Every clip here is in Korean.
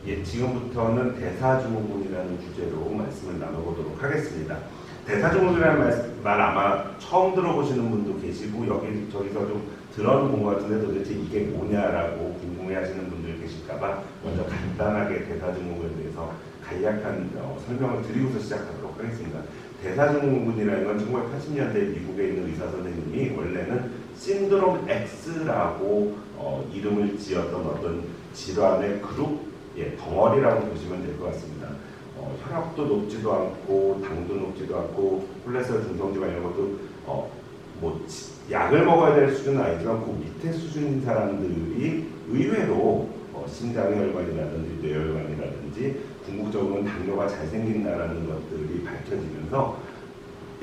예, 지금부터는 대사증후군이라는 주제로 말씀을 나눠보도록 하겠습니다. 대사증후군이라는 말 아마 처음 들어보시는 분도 계시고 저기서 좀 들어본 것 같은데 도대체 이게 뭐냐라고 궁금해하시는 분들 계실까봐 먼저 간단하게 대사증후군에 대해서 간략한 설명을 드리고서 시작하도록 하겠습니다. 대사증후군이라는 건 1980년대 미국에 있는 의사 선생님이 원래는 신드롬 X라고 이름을 지었던 어떤 질환의 그룹, 덩어리라고 보시면 될 것 같습니다. 혈압도 높지도 않고 당도 높지도 않고 콜레스테롤 중성지방 이런 것도 약을 먹어야 될 수준은 아니지만 그 밑에 수준인 사람들이 의외로 심장혈관이라든지 뇌혈관이라든지 궁극적으로는 당뇨가 잘 생긴다라는 것들이 밝혀지면서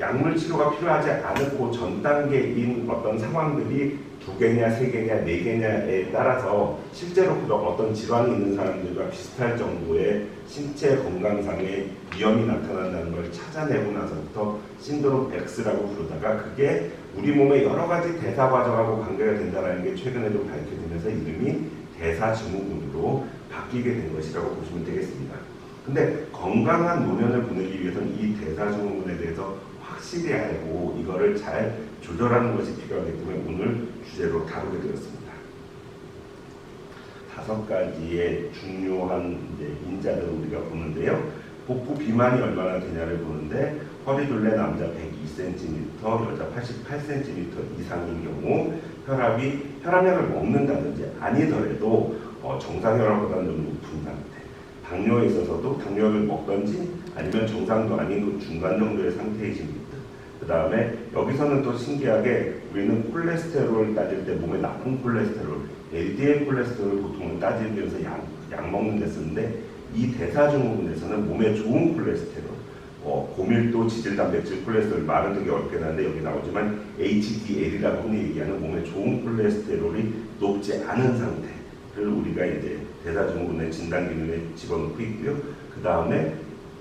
약물 치료가 필요하지 않고 전 단계인 어떤 상황들이 2개냐, 3개냐, 4개냐에 따라서 실제로 그런 어떤 질환이 있는 사람들과 비슷할 정도의 신체 건강상의 위험이 나타난다는 걸 찾아내고 나서부터 신드롬 X라고 부르다가 그게 우리 몸의 여러 가지 대사 과정하고 관계가 된다는 게 최근에 좀 밝혀지면서 이름이 대사증후군으로 바뀌게 된 것이라고 보시면 되겠습니다. 근데 건강한 노년을 보내기 위해서는 이 대사증후군에 대해서 확실히 알고 이거를 잘 조절하는 것이 필요하기 때문에 오늘 주제로 다루게 되었습니다. 5가지의 중요한 인자들을 우리가 보는데요. 복부 비만이 얼마나 되냐를 보는데 허리둘레 남자 102cm, 여자 88cm 이상인 경우 혈압약을 먹는다든지 아니더라도 정상혈압보다는 좀 높은 상태, 당뇨에 있어서도 당뇨약을 먹던지 아니면 정상도 아닌 그 중간 정도의 상태이신 분들. 그 다음에 여기서는 또 신기하게 우리는 콜레스테롤 따질 때 몸에 나쁜 콜레스테롤, LDL 콜레스테롤 보통은 따지면서 약 먹는 데 쓰는데 이 대사증후군에서는 몸에 좋은 콜레스테롤, 고밀도 지질단백질 콜레스테롤 말은 되게 어렵게 나는데 여기 나오지만 HDL이라고 흔히 얘기하는 몸에 좋은 콜레스테롤이 높지 않은 상태를 우리가 이제 대사증후군의 진단 기준에 집어넣고 있고요. 그 다음에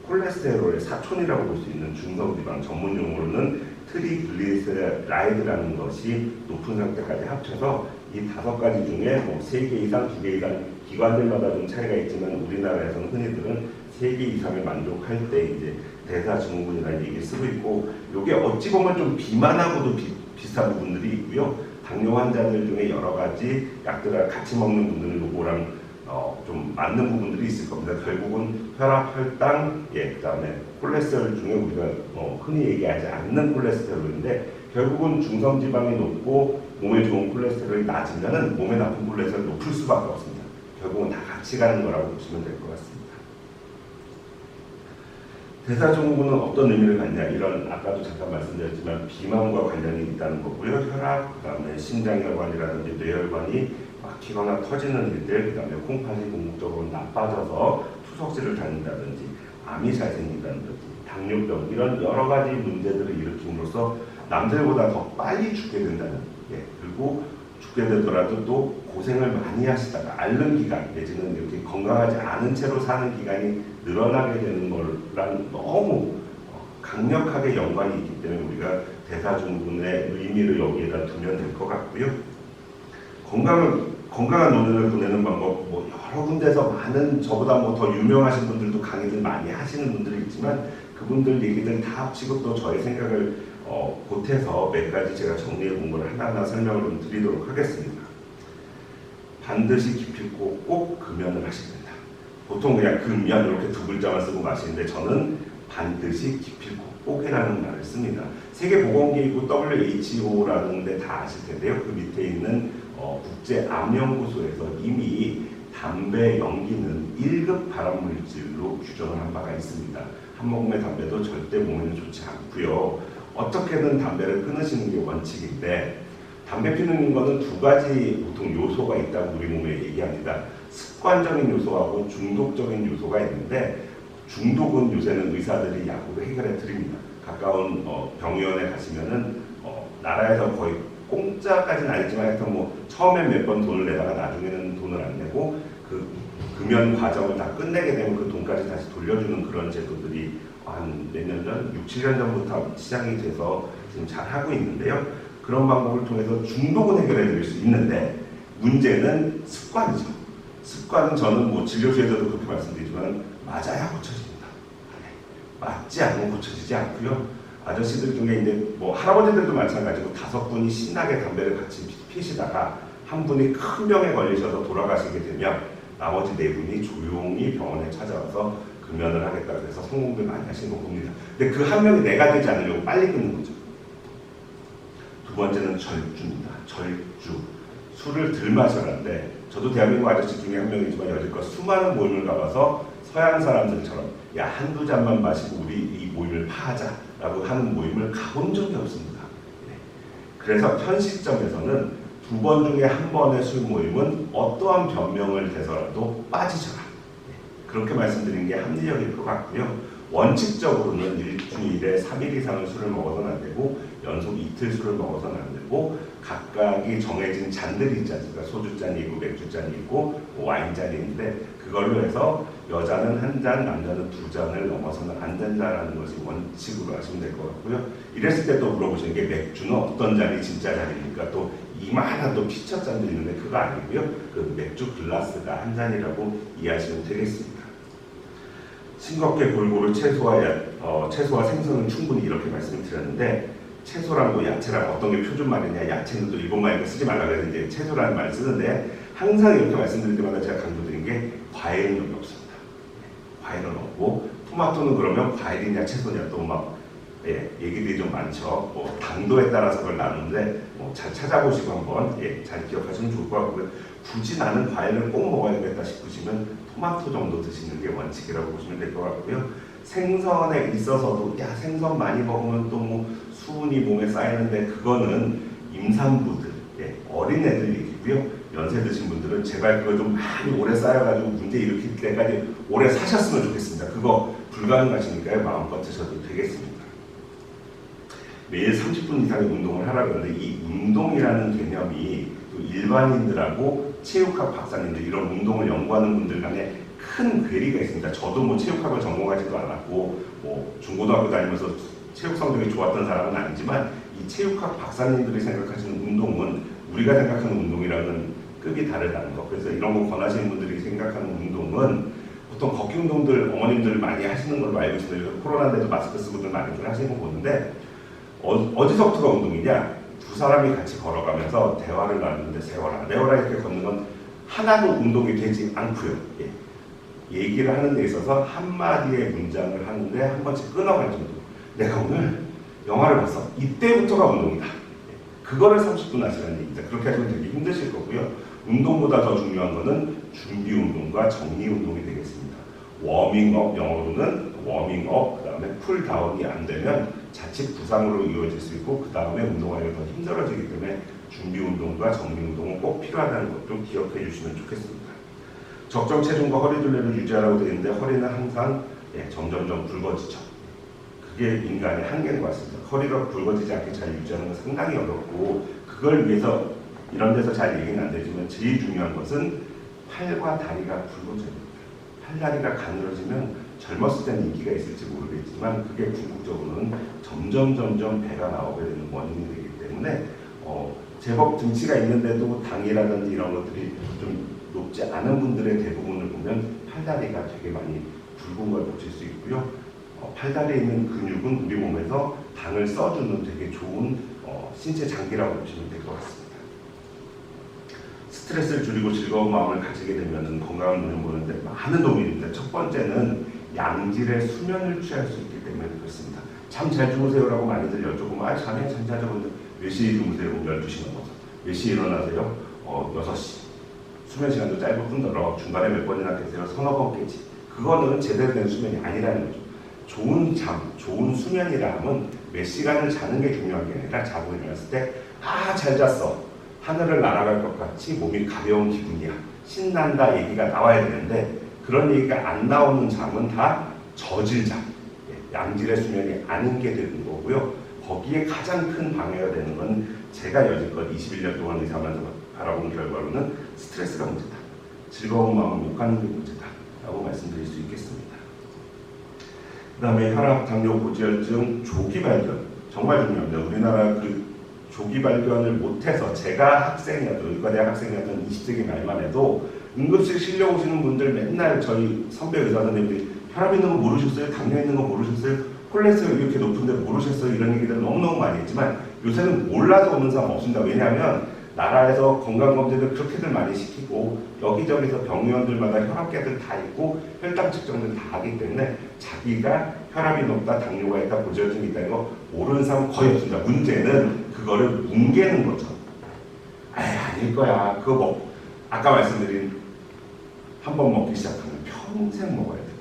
콜레스테롤의 사촌이라고 볼 수 있는 중성지방, 전문 용어로는 트리글리세라이드라는 것이 높은 상태까지 합쳐서 이 5가지 중에 3개 이상, 2개 이상 기관들마다 좀 차이가 있지만 우리나라에서는 흔히들은 3개 이상을 만족할 때 이제 대사증후군이라는 얘기를 쓰고 있고, 이게 어찌 보면 좀 비만하고도 비슷한 부분들이 있고요. 당뇨 환자들 중에 여러 가지 약들을 같이 먹는 분들은 요거랑 좀 맞는 부분들이 있을 겁니다. 결국은 혈압, 혈당, 그 다음에 콜레스테롤 중에 우리가 흔히 얘기하지 않는 콜레스테롤인데 결국은 중성지방이 높고 몸에 좋은 콜레스테롤이 낮으면 몸에 나쁜 콜레스테롤이 높을 수밖에 없습니다. 결국은 다 같이 가는 거라고 보시면 될 것 같습니다. 대사증후군은 어떤 의미를 갖냐, 이런 아까도 잠깐 말씀드렸지만 비만과 관련이 있다는 거고요. 혈압, 그 다음에 심장혈관이라든지 뇌혈관이 막히거나 터지는 일들, 그 다음에 콩팥이 궁극적으로 나빠져서 투석질을 다닌다든지 암이 잘 생긴다든지 당뇨병 이런 여러 가지 문제들을 일으킴으로써 남들보다 더 빨리 죽게 된다는, 그리고 죽게 되더라도 또 고생을 많이 하시다가 앓는 기간 내지는 이렇게 건강하지 않은 채로 사는 기간이 늘어나게 되는 거랑 너무 강력하게 연관이 있기 때문에 우리가 대사증후군의 의미를 여기에다 두면 될 것 같고요. 건강한 노년을 보내는 방법, 여러 군데서 많은 저보다 더 유명하신 분들도 강의들 많이 하시는 분들이 있지만 그분들 얘기들 다 합치고 또 저의 생각을 보태서 몇 가지 제가 정리해 본 걸 하나하나 설명을 좀 드리도록 하겠습니다. 반드시 기필코 꼭 금연을 하셔야 된다. 보통 그냥 금연 이렇게 2글자만 쓰고 마시는데 저는 반드시 기필코 꼭이라는 말을 씁니다. 세계보건기구 WHO라는 데 다 아실 텐데요. 그 밑에 있는 국제암연구소에서 이미 담배 연기는 1급 발암물질로 규정을 한 바가 있습니다. 한 모금의 담배도 절대 몸에는 좋지 않고요. 어떻게든 담배를 끊으시는 게 원칙인데 담배 피우는 거는 2가지 보통 요소가 있다고 우리 몸에 얘기합니다. 습관적인 요소하고 중독적인 요소가 있는데 중독은 요새는 의사들이 약으로 해결해 드립니다. 가까운 병원에 가시면은 나라에서 거의 공짜까지는 아니지만 하여튼 처음에 몇 번 돈을 내다가 나중에는 돈을 안 내고 그 금연 과정을 다 끝내게 되면 그 돈까지 다시 돌려주는 그런 제도들이 한 몇 년 전, 6, 7년 전부터 시작이 돼서 지금 잘 하고 있는데요. 그런 방법을 통해서 중독은 해결해 드릴 수 있는데 문제는 습관이죠. 습관은 저는 뭐 진료소에서도 그렇게 말씀드리지만 맞아야 고쳐집니다. 맞지 않으면 고쳐지지 않고요. 아저씨들 중에 이제 뭐 할아버지들도 마찬가지고 5분이 신나게 담배를 같이 피시다가 한 분이 큰 병에 걸리셔서 돌아가시게 되면 나머지 4분이 조용히 병원에 찾아와서 금연을 하겠다고 해서 성공들 많이 하시는 거 봅니다. 근데 그 한 명이 내가 되지 않으려고 빨리 끊는 거죠. 두 번째는 절주입니다. 절주. 술을 덜 마셔라는데 저도 대한민국 아저씨 중에 한 명이지만 여지껏 수많은 모임을 가봐서 서양 사람들처럼 야 한두 잔만 마시고 우리 이 모임을 파하자라고 하는 모임을 가본 적이 없습니다. 네. 그래서 현 시점에서는 2번 중에 1번의 술 모임은 어떠한 변명을 대서라도 빠지셔라. 네. 그렇게 말씀드린 게 합리적일 것 같고요. 원칙적으로는 일주일에 3일 이상을 술을 먹어서는 안 되고 연속 이틀 술을 먹어서는 안 되고 각각이 정해진 잔들이 있지 않습니까? 소주잔이 있고 맥주잔이 있고 와인잔이 있는데 그걸로 해서 여자는 1잔, 남자는 2잔을 넘어서는 안 된다는 것이 원칙으로 하시면 될 것 같고요. 이랬을 때 또 물어보시는 게 맥주는 어떤 잔이 진짜 잔입니까? 또 이만한 또 피처잔도 있는데 그거 아니고요. 그 맥주 글라스가 한 잔이라고 이해하시면 되겠습니다. 싱겁게 골고루 채소와 생선은 충분히 이렇게 말씀을 드렸는데 채소랑 뭐 야채랑 어떤 게 표준말이냐 야채는 또 일본말이니까 쓰지 말라고 해서 이제 채소라는 말을 쓰는데 항상 이렇게 말씀드릴 때마다 제가 강조드린 게 과일은 여기 없습니다. 과일은 없고 토마토는 그러면 과일이냐 채소냐 또 막 얘기들이 좀 많죠. 뭐 당도에 따라서 그걸 나누는데 뭐 잘 찾아보시고 한번 잘 기억하시면 좋을 것 같고요. 굳이 나는 과일을 꼭 먹어야겠다 싶으시면 토마토 정도 드시는 게 원칙이라고 보시면 될 것 같고요. 생선에 있어서도 야 생선 많이 먹으면 또 뭐 수분이 몸에 쌓이는데 그거는 임산부들, 어린애들 얘기고요. 연세 드신 분들은 제발 그거 좀 많이 오래 쌓여가지고 문제 일으킬 때까지 오래 사셨으면 좋겠습니다. 그거 불가능하시니까요. 마음껏 드셔도 되겠습니다. 매일 30분 이상의 운동을 하라고 하는데 이 운동이라는 개념이 또 일반인들하고 체육학 박사님들 이런 운동을 연구하는 분들 간에 큰 괴리가 있습니다. 저도 뭐 체육학을 전공하지도 않았고 뭐 중고등학교 다니면서 체육 성적이 좋았던 사람은 아니지만 이 체육학 박사님들이 생각하시는 운동은 우리가 생각하는 운동이랑은 급이 다르다는 거. 그래서 이런 거 권하시는 분들이 생각하는 운동은 보통 걷기 운동들 어머님들 많이 하시는 걸로 알고 있어요. 코로나인데도 마스크 쓰고들 많이들 하시는 거 보는데 어디서부터가 운동이냐? 두 사람이 같이 걸어가면서 대화를 나누는데 세워라 이렇게 걷는 건 하나도 운동이 되지 않고요. 얘기를 하는 데 있어서 한마디의 문장을 하는데 한 번씩 끊어갈 정도. 내가 오늘 영화를 봤어. 이때부터가 운동이다. 그거를 30분 하시라는 얘기입니다. 그렇게 하시면 되게 힘드실 거고요. 운동보다 더 중요한 거는 준비 운동과 정리 운동이 되겠습니다. 워밍업, 영어로는 워밍업, 그 다음에 쿨다운이 안 되면 자칫 부상으로 이어질 수 있고 그 다음에 운동하기가 더 힘들어지기 때문에 준비 운동과 정리 운동은 꼭 필요하다는 것 좀 기억해 주시면 좋겠습니다. 적정 체중과 허리 둘레를 유지하라고 되어 있는데 허리는 항상 점점점 굵어지죠. 그게 인간의 한계인 것 같습니다. 허리가 굵어지지 않게 잘 유지하는 건 상당히 어렵고 그걸 위해서 이런 데서 잘 얘기는 안 되지만 제일 중요한 것은 팔과 다리가 굵어져야 됩니다. 팔다리가 가늘어지면 젊었을 때는 인기가 있을지 모르겠지만 그게 궁극적으로는 점점 배가 나오게 되는 원인이 되기 때문에 제법 등치가 있는데도 당이라든지 이런 것들이 좀 높지 않은 분들의 대부분을 보면 팔다리가 되게 많이 굵은 걸 보실 수 있고요. 팔다리에 있는 근육은 우리 몸에서 당을 써주는 되게 좋은 신체 장기라고 보시면 될 것 같습니다. 스트레스를 줄이고 즐거운 마음을 가지게 되면 건강한 눈을 보는데 많은 도움이 됩니다. 첫 번째는 양질의 수면을 취할 수 있기 때문에 그렇습니다. 잠 잘 주무세요라고 많이들 여쭤보면 잠이 잘 자죠. 몇 시에 주무세요? 12시 넘어서. 몇 시에 일어나세요? 6시. 수면 시간도 짧고 뿐더러 중간에 몇 번이나 계세요? 서너 번 깨지. 그거는 제대로 된 수면이 아니라는 거죠. 좋은 잠, 좋은 수면이라 하면 몇 시간을 자는 게 중요한 게 아니라 자고 일어났을 때 잘 잤어. 하늘을 날아갈 것 같이 몸이 가벼운 기분이야. 신난다 얘기가 나와야 되는데 그런 얘기가 안 나오는 잠은 다 저질잠, 양질의 수면이 아닌 게 되는 거고요. 거기에 가장 큰 방해가 되는 건 제가 여지껏 21년 동안 의사만 바라본 결과로는 스트레스가 문제다. 즐거운 마음을 못 갖는 게 문제다. 라고 말씀드릴 수 있겠습니다. 그 다음에 혈압, 당뇨, 고지혈증, 조기 발견. 정말 중요합니다. 우리나라 그 조기 발견을 못해서 제가 학생이었던, 의과대학 학생이었던 20세기 말만 해도 응급실 실려 오시는 분들 맨날 저희 선배 의사 선생님들이 혈압 있는 거 모르셨어요? 당뇨 있는 거 모르셨어요? 콜레스테롤 이렇게 높은데 모르셨어요? 이런 얘기들 너무너무 많이 했지만 요새는 몰라서 오는 사람 없습니다. 왜냐하면 나라에서 건강검진을 그렇게들 많이 시키고 여기저기서 병의원들마다 혈압계들 다 있고 혈당 측정들 다 하기 때문에 자기가 혈압이 높다, 당뇨가 있다, 고지혈증이 있다 이거 모르는 사람 거의 없습니다. 문제는 그거를 뭉개는 거죠. 아닐 거야. 그거 뭐 아까 말씀드린 한 번 먹기 시작하면 평생 먹어야 되고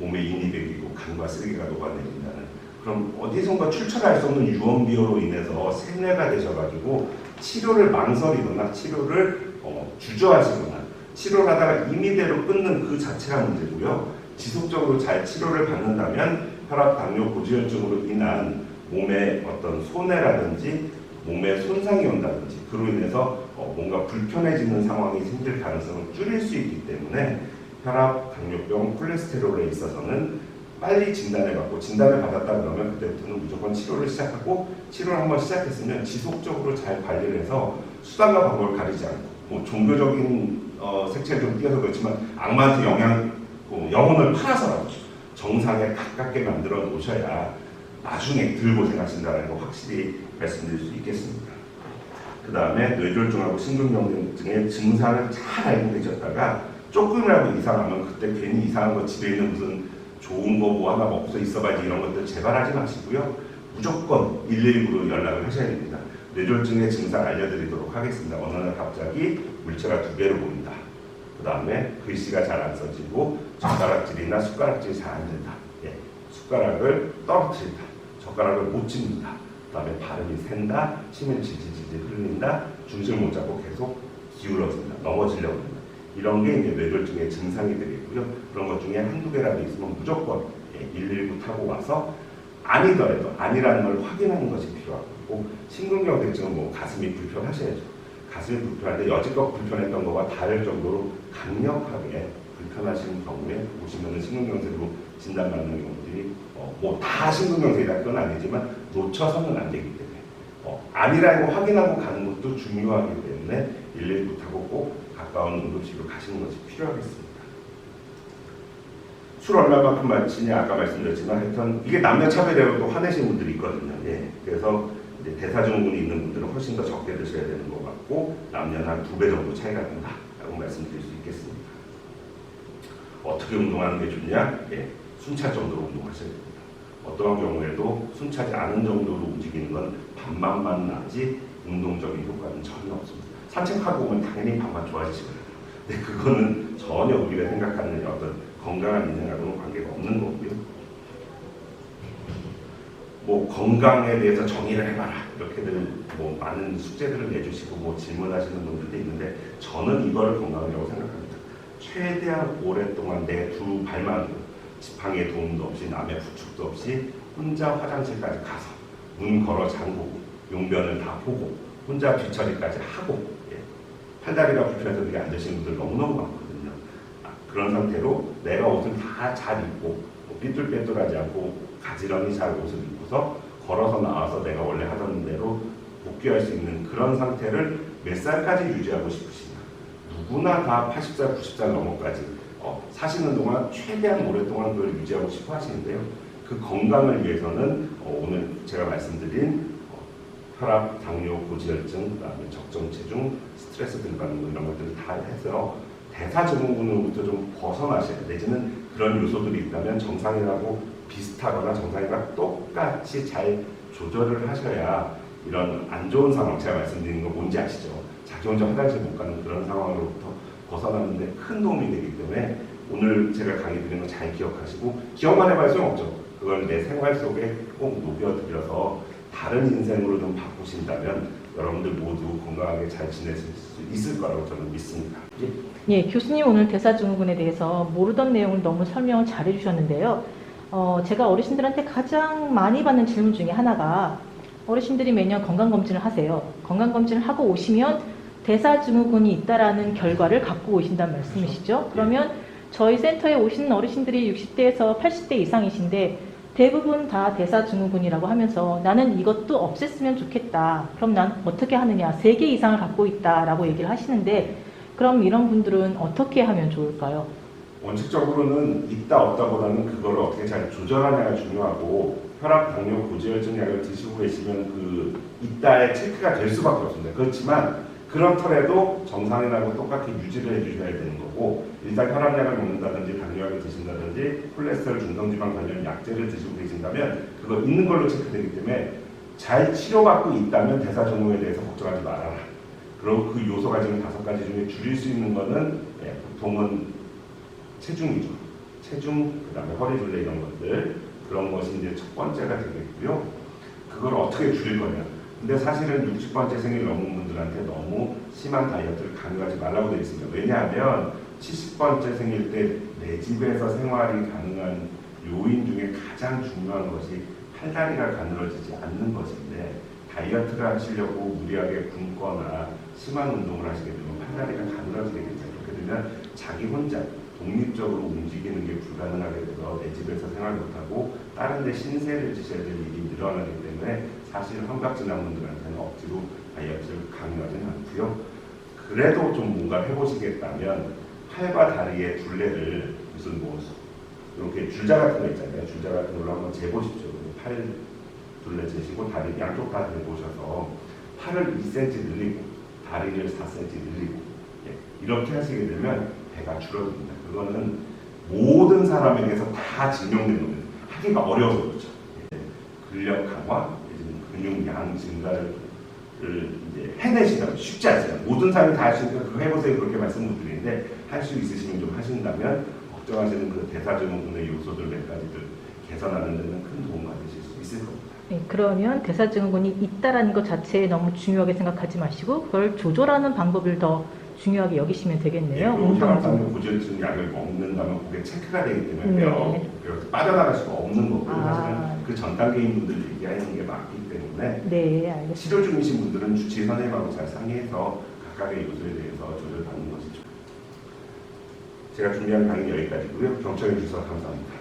몸에 인이 배기고 간과 쓰레기가 녹아내린다는 그럼 어디선가 출처할 수 없는 유언비어로 인해서 세뇌가 되셔가지고 치료를 망설이거나 치료를 주저하시거나 치료를 하다가 임의대로 끊는 그 자체가 문제고요. 지속적으로 잘 치료를 받는다면 혈압, 당뇨, 고지혈증으로 인한 몸의 어떤 손해라든지 몸에 손상이 온다든지 그로 인해서 뭔가 불편해지는 상황이 생길 가능성을 줄일 수 있기 때문에 혈압, 당뇨병, 콜레스테롤에 있어서는 빨리 진단을 받고 진단을 받았다 그러면 그때부터는 무조건 치료를 시작하고 치료를 한번 시작했으면 지속적으로 잘 관리를 해서 수단과 방법을 가리지 않고 뭐 종교적인 색채를 좀 띄어서 그렇지만 악마한테 영혼을 팔아서라도 정상에 가깝게 만들어 놓으셔야 나중에 덜 고생하신다는 거 확실히 말씀드릴 수 있겠습니다. 그 다음에 뇌졸중하고 심근경색증의 증상을 잘 알고 계셨다가 조금이라도 이상하면 그때 괜히 이상한 거 집에 있는 무슨 좋은 거 뭐 하나 먹고서 있어봐야지 이런 것들 제발 하지 마시고요. 무조건 119로 연락을 하셔야 됩니다. 뇌졸중의 증상 알려드리도록 하겠습니다. 어느 날 갑자기 물체가 2배로 보인다. 그 다음에 글씨가 잘 안 써지고 젓가락질이나 숟가락질이 잘 안 된다. 숟가락을 떨어뜨린다. 젓가락을 못 집는다. 그 다음에 발음이 샌다. 침을 질질질질 흘린다. 중심을 못 잡고 계속 기울어진다. 넘어지려고 한다. 이런 게 이제 뇌졸중의 증상이 되겠고요. 그런 것 중에 한두 개라도 있으면 무조건 119 타고 와서 아니더라도 아니라는 걸 확인하는 것이 필요하고 심근경색증은 뭐 가슴이 불편하셔야죠. 가슴이 불편한데 여지껏 불편했던 것과 다를 정도로 강력하게 불편하신 경우에 오시면은 심근경색으로 진단받는 경우들이 뭐 다 심근경색이다 그건 아니지만 놓쳐서는 안 되기 때문에 아니라는 거 확인하고 가는 것도 중요하기 때문에 119 타고 꼭 가까운 응급실로 가시는 것이 필요하겠습니다. 술 얼마만큼 마시냐 아까 말씀드렸지만 하여튼 이게 남녀 차별이라고 또 화내시는 분들이 있거든요. 그래서 이제 대사증후군이 있는 분들은 훨씬 더 적게 드셔야 되는 것 같고 남녀는 한 2배 정도 차이가 난다라고 말씀드릴 수 있겠습니다. 어떻게 운동하는 게 좋냐? 숨 찰 정도로 운동하셔야 됩니다. 어떠한 경우에도 숨 차지 않은 정도로 움직이는 건 반만만 나지 운동적인 효과는 전혀 없습니다. 산책하고 오면 당연히 반만 좋아지시거든요. 근데 그거는 전혀 우리가 생각하는 어떤 건강한 인생하고는 관계가 없는 거고요. 뭐 건강에 대해서 정의를 해봐라 이렇게들 뭐 많은 숙제들을 내주시고 뭐 질문하시는 분들도 있는데 저는 이걸 건강이라고 생각합니다. 최대한 오랫동안 내 두 발만으로 지팡이의 도움도 없이 남의 부축도 없이 혼자 화장실까지 가서 문 걸어 잠그고 용변을 다 보고 혼자 뒤처리까지 하고 팔다리가 불편해서 이렇게 앉으시는 분들 너무너무 많거든요. 그런 상태로 내가 옷을 다 잘 입고 삐뚤빼뚤하지 않고 가지런히 잘 옷을 입고서 걸어서 나와서 내가 원래 하던 대로 복귀할 수 있는 그런 상태를 몇 살까지 유지하고 싶으시냐. 누구나 다 80살, 90살 넘어까지 사시는 동안 최대한 오랫동안 그걸 유지하고 싶어 하시는데요. 그 건강을 위해서는 오늘 제가 말씀드린 혈압, 당뇨, 고지혈증, 그다음에 적정 체중, 스트레스 들받는 거 이런 것들을 다 해서 대사증후군으로부터 좀 벗어나셔야 내지는 그런 요소들이 있다면 정상이라고 비슷하거나 정상이랑 똑같이 잘 조절을 하셔야 이런 안 좋은 상황, 제가 말씀드린 거 뭔지 아시죠? 자기 혼자 화장실 못 가는 그런 상황으로부터 벗어나는데 큰 도움이 되기 때문에 오늘 제가 강의 드린 거 잘 기억하시고 기억만 해봐야 소용없죠. 그걸 내 생활 속에 꼭 녹여들여서 다른 인생으로 좀 바꾸신다면 여러분들 모두 건강하게 잘 지내실 수 있을 거라고 저는 믿습니다. 교수님 오늘 대사증후군에 대해서 모르던 내용을 너무 설명을 잘 해주셨는데요. 제가 어르신들한테 가장 많이 받는 질문 중에 하나가 어르신들이 매년 건강검진을 하세요. 건강검진을 하고 오시면 대사증후군이 있다라는 결과를 갖고 오신다는 말씀이시죠. 그러면 저희 센터에 오시는 어르신들이 60대에서 80대 이상이신데 대부분 다 대사증후군이라고 하면서 나는 이것도 없앴으면 좋겠다. 그럼 난 어떻게 하느냐. 3개 이상을 갖고 있다라고 얘기를 하시는데 그럼 이런 분들은 어떻게 하면 좋을까요? 원칙적으로는 있다 없다보다는 그거를 어떻게 잘 조절하냐가 중요하고 혈압, 당뇨, 고지혈증 약을 드시고 계시면 그 있다의 체크가 될 수밖에 없습니다. 그렇지만 그렇더라도 정상인하고 똑같이 유지를 해주셔야 되는 거고 일단 혈압약을 먹는다든지 당뇨약을 드신다든지 콜레스테롤 중성지방 관련 약제를 드시고 계신다면 그거 있는 걸로 체크되기 때문에 잘 치료받고 있다면 대사증후에 대해서 걱정하지 말아라. 그리고 그 요소가 지금 5가지 중에 줄일 수 있는 거는 보통은 체중이죠. 체중, 그 다음에 허리둘레 이런 것들 그런 것이 이제 첫 번째가 되겠고요. 그걸 어떻게 줄일 거냐. 근데 사실은 60번째 생일 넘은 분들한테 너무 심한 다이어트를 강요하지 말라고 되어 있습니다. 왜냐하면 70번째 생일 때 내 집에서 생활이 가능한 요인 중에 가장 중요한 것이 팔다리가 가늘어지지 않는 것인데 다이어트를 하시려고 무리하게 굶거나 심한 운동을 하시게 되면 팔다리가 가늘어지게 됩니다. 그렇게 되면 자기 혼자 독립적으로 움직이는 게 불가능하게 돼서 내 집에서 생활 못하고 다른 데 신세를 지셔야 될 일이 늘어나기 때문에 사실 환각지난 분들한테는 억지로 다이어트를 강요하지는 않고요. 그래도 좀 뭔가 해보시겠다면 팔과 다리의 둘레를 무슨 뭐 이렇게 줄자 같은 거 있잖아요. 줄자 같은 걸로 한번 재보십시오. 팔 둘레 재시고 다리 양쪽 다 재보셔서 팔을 2cm 늘리고 다리를 4cm 늘리고 이렇게 하시게 되면 배가 줄어듭니다. 그거는 모든 사람에게서 다 증명된 겁니다. 하기가 어려워서 그렇죠. 근력 강화, 근육 양 증가를 이제 해내시다면 쉽지 않습니다. 모든 사람이 다 할 수 있으니까 그거 해보세요 그렇게 말씀을 드리는데 할 수 있으시면 좀 하신다면 걱정하시는 그 대사증후군의 요소들 몇 가지들 개선하는 데는 큰 도움 받으실 수 있을 겁니다. 네, 그러면 대사증후군이 있다라는 것 자체에 너무 중요하게 생각하지 마시고 그걸 조절하는 방법을 더 중요하게 여기시면 되겠네요. 혈압당뇨 고지혈증 약을 먹는다면 그게 체크가 되기 때문에 그래서 빠져나갈 수가 없는 거고요. 사실은 그 전 단계인 분들 얘기하는 게 맞기 때문에 네, 알겠습니다. 치료 중이신 분들은 주치의 선생님하고 잘 상의해서 각각의 요소에 대해서 조절받는 것이 좋습니다. 제가 준비한 강의 여기까지고요. 경청해 주셔서 감사합니다.